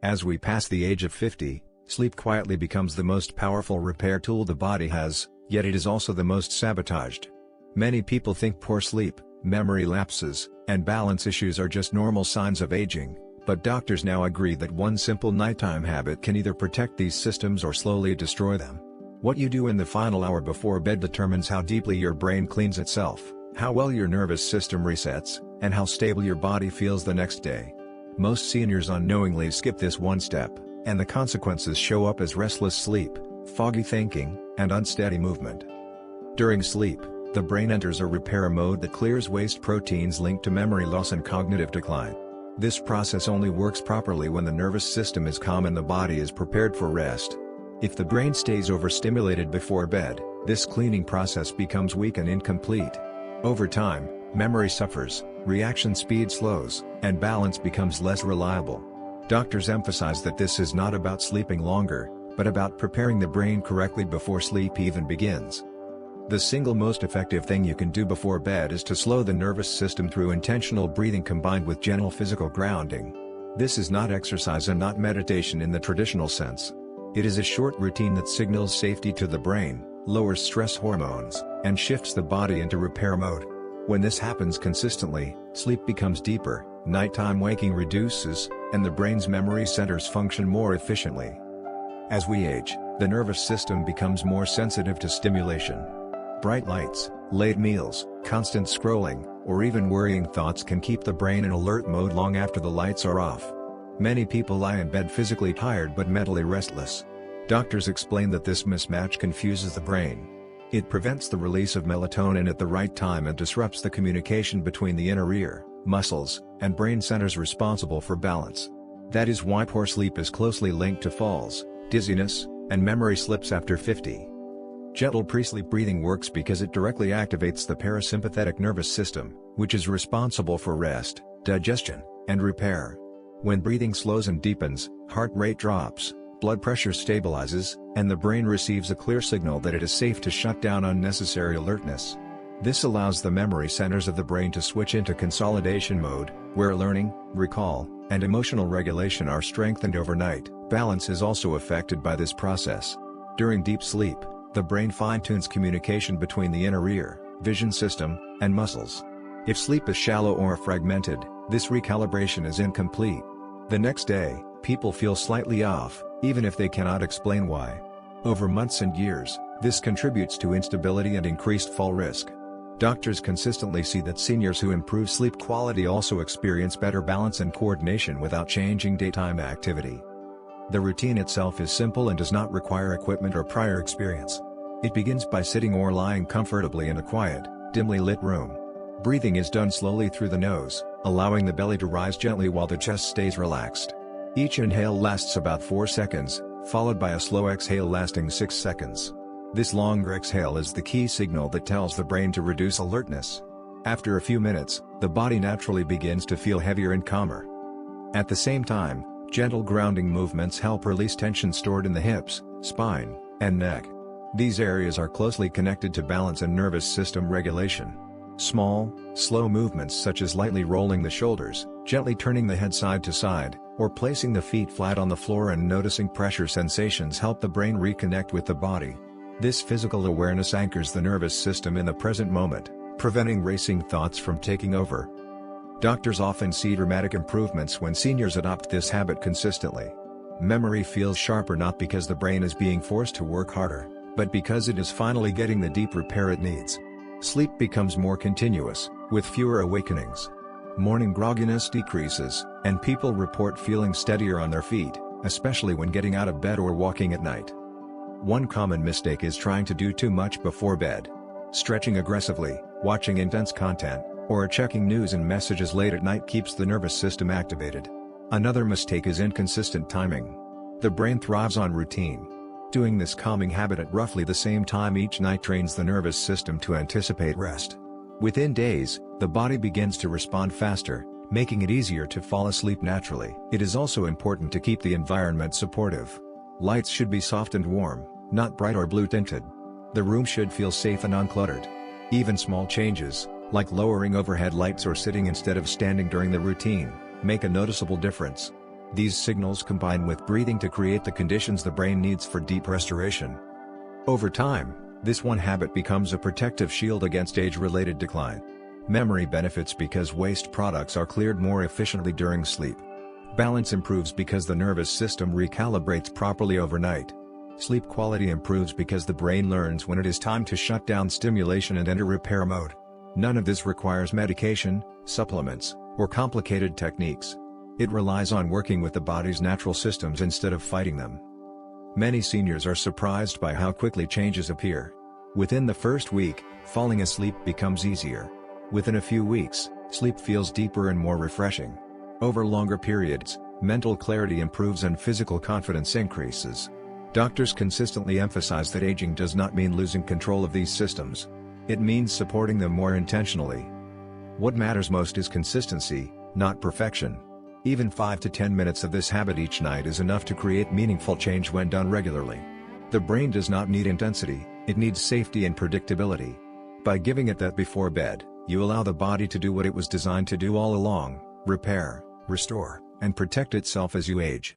As we pass the age of 50, sleep quietly becomes the most powerful repair tool the body has, yet it is also the most sabotaged. Many people think poor sleep, memory lapses, and balance issues are just normal signs of aging, but doctors now agree that one simple nighttime habit can either protect these systems or slowly destroy them. What you do in the final hour before bed determines how deeply your brain cleans itself, how well your nervous system resets, and how stable your body feels the next day. Most seniors unknowingly skip this one step, and the consequences show up as restless sleep, foggy thinking, and unsteady movement. During sleep, the brain enters a repair mode that clears waste proteins linked to memory loss and cognitive decline. This process only works properly when the nervous system is calm and the body is prepared for rest. If the brain stays overstimulated before bed, this cleaning process becomes weak and incomplete. Over time, memory suffers, reaction speed slows, and balance becomes less reliable. Doctors emphasize that this is not about sleeping longer, but about preparing the brain correctly before sleep even begins. The single most effective thing you can do before bed is to slow the nervous system through intentional breathing combined with gentle physical grounding. This is not exercise and not meditation in the traditional sense. It is a short routine that signals safety to the brain, lowers stress hormones, and shifts the body into repair mode. When this happens consistently, sleep becomes deeper, nighttime waking reduces, and the brain's memory centers function more efficiently. As we age, the nervous system becomes more sensitive to stimulation. Bright lights, late meals, constant scrolling, or even worrying thoughts can keep the brain in alert mode long after the lights are off. Many people lie in bed physically tired but mentally restless. Doctors explain that this mismatch confuses the brain. It prevents the release of melatonin at the right time and disrupts the communication between the inner ear, muscles, and brain centers responsible for balance. That is why poor sleep is closely linked to falls, dizziness, and memory slips after 50. Gentle pre-sleep breathing works because it directly activates the parasympathetic nervous system, which is responsible for rest, digestion, and repair. When breathing slows and deepens, heart rate drops, blood pressure stabilizes, and the brain receives a clear signal that it is safe to shut down unnecessary alertness. This allows the memory centers of the brain to switch into consolidation mode, where learning, recall, and emotional regulation are strengthened overnight. Balance is also affected by this process. During deep sleep, the brain fine-tunes communication between the inner ear, vision system, and muscles. If sleep is shallow or fragmented, this recalibration is incomplete. The next day, people feel slightly off, even if they cannot explain why. Over months and years, this contributes to instability and increased fall risk. Doctors consistently see that seniors who improve sleep quality also experience better balance and coordination without changing daytime activity. The routine itself is simple and does not require equipment or prior experience. It begins by sitting or lying comfortably in a quiet, dimly lit room. Breathing is done slowly through the nose, allowing the belly to rise gently while the chest stays relaxed. Each inhale lasts about 4 seconds, followed by a slow exhale lasting 6 seconds. This longer exhale is the key signal that tells the brain to reduce alertness. After a few minutes, the body naturally begins to feel heavier and calmer. At the same time, gentle grounding movements help release tension stored in the hips, spine, and neck. These areas are closely connected to balance and nervous system regulation. Small, slow movements such as lightly rolling the shoulders, gently turning the head side to side, or placing the feet flat on the floor and noticing pressure sensations help the brain reconnect with the body. This physical awareness anchors the nervous system in the present moment, preventing racing thoughts from taking over. Doctors often see dramatic improvements when seniors adopt this habit consistently. Memory feels sharper not because the brain is being forced to work harder, but because it is finally getting the deep repair it needs. Sleep becomes more continuous, with fewer awakenings. Morning grogginess decreases, and people report feeling steadier on their feet, especially when getting out of bed or walking at night. One common mistake is trying to do too much before bed. Stretching aggressively, watching intense content, or checking news and messages late at night keeps the nervous system activated. Another mistake is inconsistent timing. The brain thrives on routine. Doing this calming habit at roughly the same time each night trains the nervous system to anticipate rest. Within days, the body begins to respond faster, making it easier to fall asleep naturally. It is also important to keep the environment supportive. Lights should be soft and warm, not bright or blue-tinted. The room should feel safe and uncluttered. Even small changes, like lowering overhead lights or sitting instead of standing during the routine, make a noticeable difference. These signals combine with breathing to create the conditions the brain needs for deep restoration. Over time, this one habit becomes a protective shield against age-related decline. Memory benefits because waste products are cleared more efficiently during sleep. Balance improves because the nervous system recalibrates properly overnight. Sleep quality improves because the brain learns when it is time to shut down stimulation and enter repair mode. None of this requires medication, supplements, or complicated techniques. It relies on working with the body's natural systems instead of fighting them. Many seniors are surprised by how quickly changes appear. Within the first week, falling asleep becomes easier. Within a few weeks, sleep feels deeper and more refreshing. Over longer periods, mental clarity improves and physical confidence increases. Doctors consistently emphasize that aging does not mean losing control of these systems. It means supporting them more intentionally. What matters most is consistency, not perfection. Even 5 to 10 minutes of this habit each night is enough to create meaningful change when done regularly. The brain does not need intensity, it needs safety and predictability. By giving it that before bed, you allow the body to do what it was designed to do all along: repair, restore, and protect itself as you age.